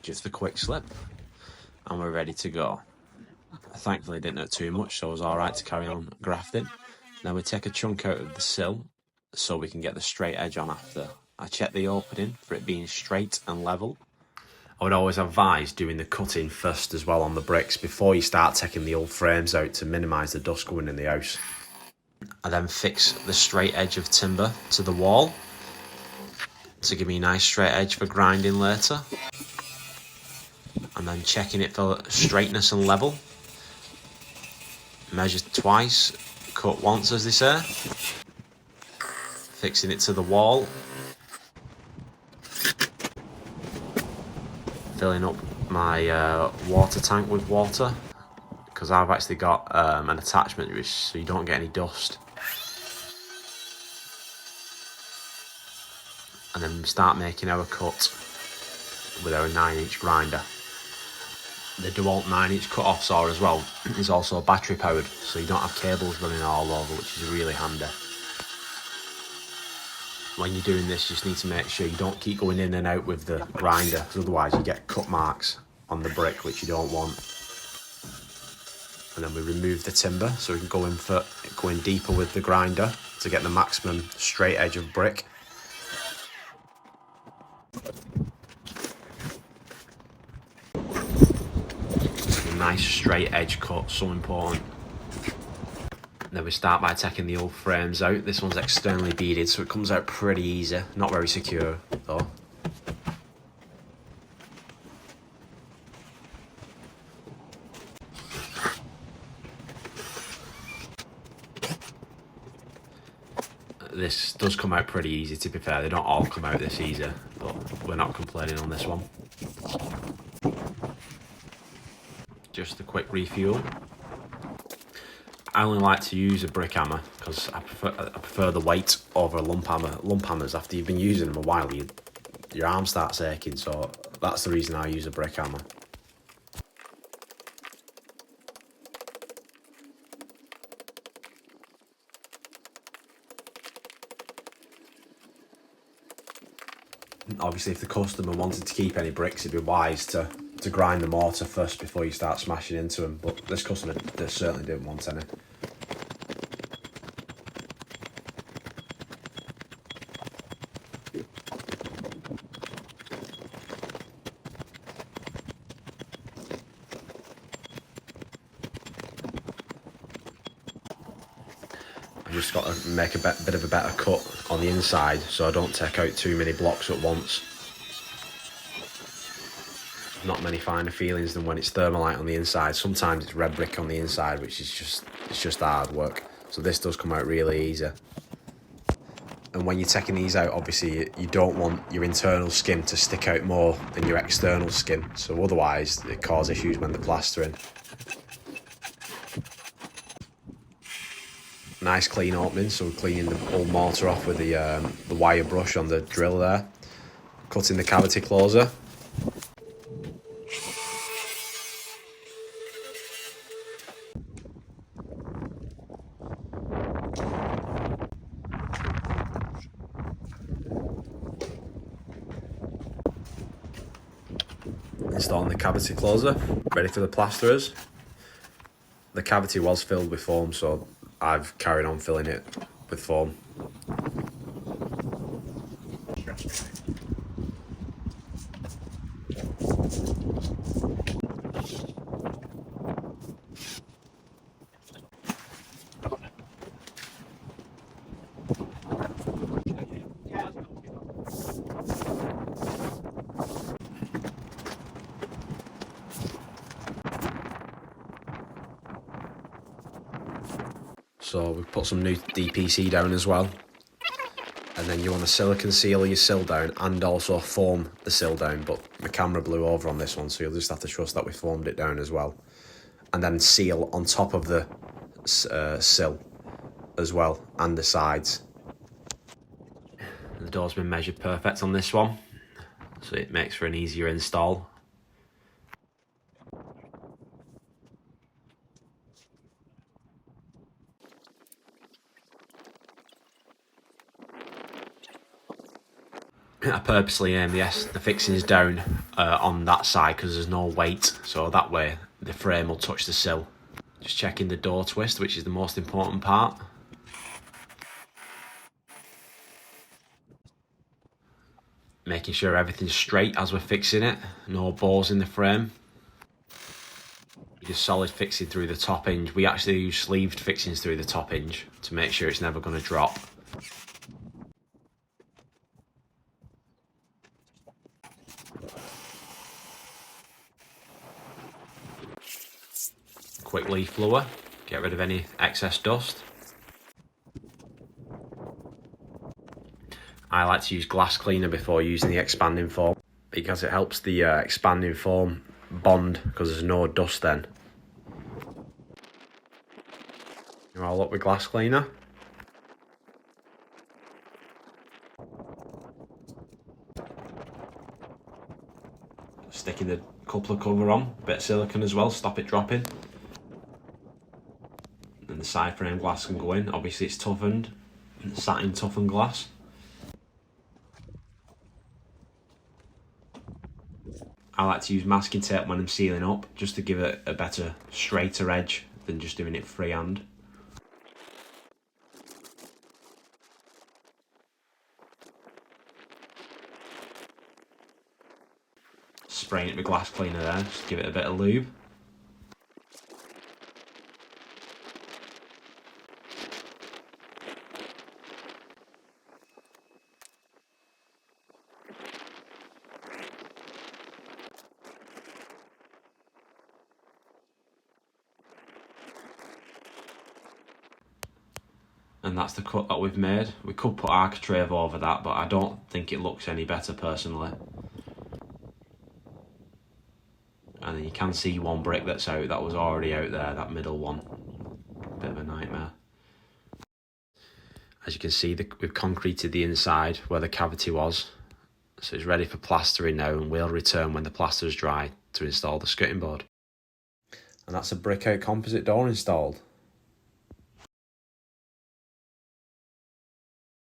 just a quick slip and we're ready to go. Thankfully didn't hurt too much, so it was alright to carry on grafting. Now we take a chunk out of the sill so we can get the straight edge on after. I check the opening for it being straight and level. I would always advise doing the cutting first as well on the bricks before you start taking the old frames out to minimise the dust going in the house. I then fix the straight edge of timber to the wall to give me a nice straight edge for grinding later. And then checking it for straightness and level. Measure twice, cut once as they say. Fixing it to the wall. Filling up my water tank with water because I've actually got an attachment so you don't get any dust. And then start making our cut with our 9-inch grinder. The DeWalt 9-inch cut-off saw as well is also battery powered, so you don't have cables running all over, which is really handy. When you're doing this, you just need to make sure you don't keep going in and out with the grinder, because otherwise you get cut marks on the brick, which you don't want. And then we remove the timber, so we can go in deeper with the grinder to get the maximum straight edge of brick. A nice straight edge cut, so important. Then we start by taking the old frames out. This one's externally beaded, so it comes out pretty easy. Not very secure, though. This does come out pretty easy, to be fair. They don't all come out this easy, but we're not complaining on this one. Just a quick refuel. I only like to use a brick hammer because I prefer the weight over a lump hammer. Lump hammers, after you've been using them a while, your arm starts aching, so that's the reason I use a brick hammer. Obviously, if the customer wanted to keep any bricks, it'd be wise to grind the mortar first before you start smashing into them, but this customer certainly didn't want any. I've just got to make a bit of a better cut on the inside so I don't take out too many blocks at once. Not many finer feelings than when it's thermalite on the inside. Sometimes it's red brick on the inside, which is just hard work. So this does come out really easy. And when you're taking these out, obviously you don't want your internal skin to stick out more than your external skin. So otherwise it causes issues when they're plastering. Nice clean opening, so we're cleaning the old mortar off with the wire brush on the drill there. Cutting the cavity closer. Installing the cavity closer, ready for the plasterers. The cavity was filled with foam, so I've carried on filling it with foam. So we've put some new DPC down as well. And then you want to silicone seal your sill down and also foam the sill down, but the camera blew over on this one, so you'll just have to trust that we foamed it down as well. And then seal on top of the sill as well, and the sides. The door's been measured perfect on this one, so it makes for an easier install. I purposely aim the fixings down on that side because there's no weight, so that way the frame will touch the sill. Just checking the door twist, which is the most important part. Making sure everything's straight as we're fixing it, no balls in the frame. Just solid fixing through the top hinge. We actually use sleeved fixings through the top hinge to make sure it's never going to drop. Quick leaf blower, get rid of any excess dust. I like to use glass cleaner before using the expanding foam because it helps the expanding foam bond because there's no dust then. You're all up with glass cleaner. Sticking the coupler cover on, a bit of silicone as well, stop it dropping. And the side frame glass can go in, obviously it's toughened, satin toughened glass. I like to use masking tape when I'm sealing up, just to give it a better, straighter edge than just doing it freehand. Spraying it with glass cleaner there, just give it a bit of lube. And that's the cut that we've made. We could put architrave over that, but I don't think it looks any better personally. And then you can see one brick that's out, that was already out there, that middle one. Bit of a nightmare. As you can see, we've concreted the inside where the cavity was. So it's ready for plastering now, and we'll return when the plaster is dry to install the skirting board. And that's a brick out composite door installed.